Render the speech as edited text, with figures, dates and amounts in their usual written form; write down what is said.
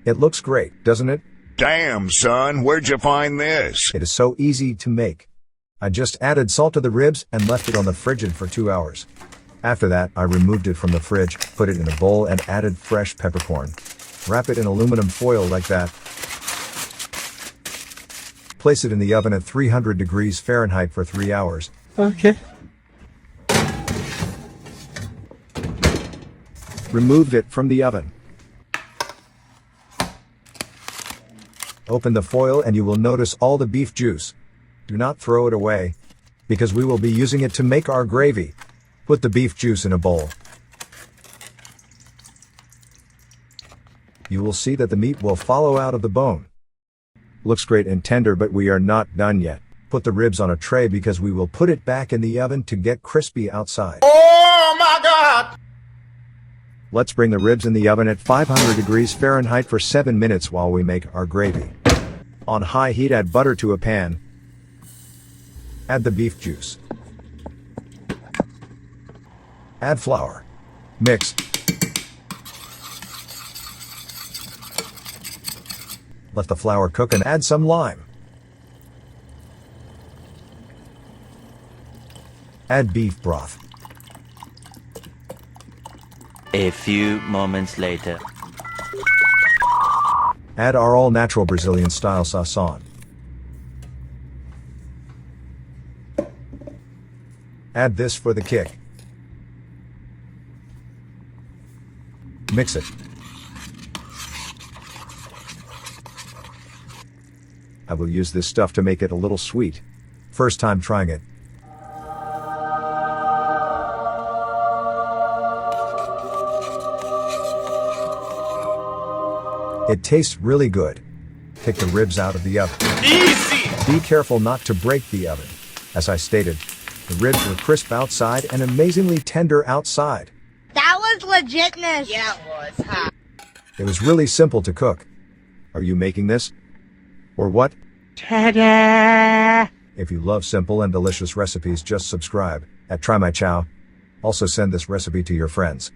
It looks great, doesn't it? Damn, son, where'd you find this? It is so easy to make. I just added salt to the ribs and left it on the frigid for 2 hours. After that, I removed it from the fridge, put it in a bowl and added fresh peppercorn. Wrap it in aluminum foil like that. Place it in the oven at 300 degrees Fahrenheit for 3 hours. Okay. Remove it from the oven. Open the foil and you will notice all the beef juice. Do not throw it away, because we will be using it to make our gravy. Put the beef juice in a bowl. You will see that the meat will follow out of the bone. Looks great and tender, but we are not done yet. Put the ribs on a tray because we will put it back in the oven to get crispy outside. Oh my God! Let's bring the ribs in the oven at 500 degrees Fahrenheit for 7 minutes while we make our gravy. On high heat, add butter to a pan. Add the beef juice. Add flour. Mix. Let the flour cook and add some lime. Add beef broth. A few moments later. Add our all-natural Brazilian-style sazon. Add this for the kick. Mix it. I will use this stuff to make it a little sweet. First time trying it. It tastes really good. Take the ribs out of the oven. Easy! Be careful not to break the oven. As I stated, the ribs were crisp outside and amazingly tender outside. That was legitness. Yeah, it was, huh? It was really simple to cook. Are you making this? Or what? Ta-da! If you love simple and delicious recipes, just subscribe at Try My Chow. Also send this recipe to your friends.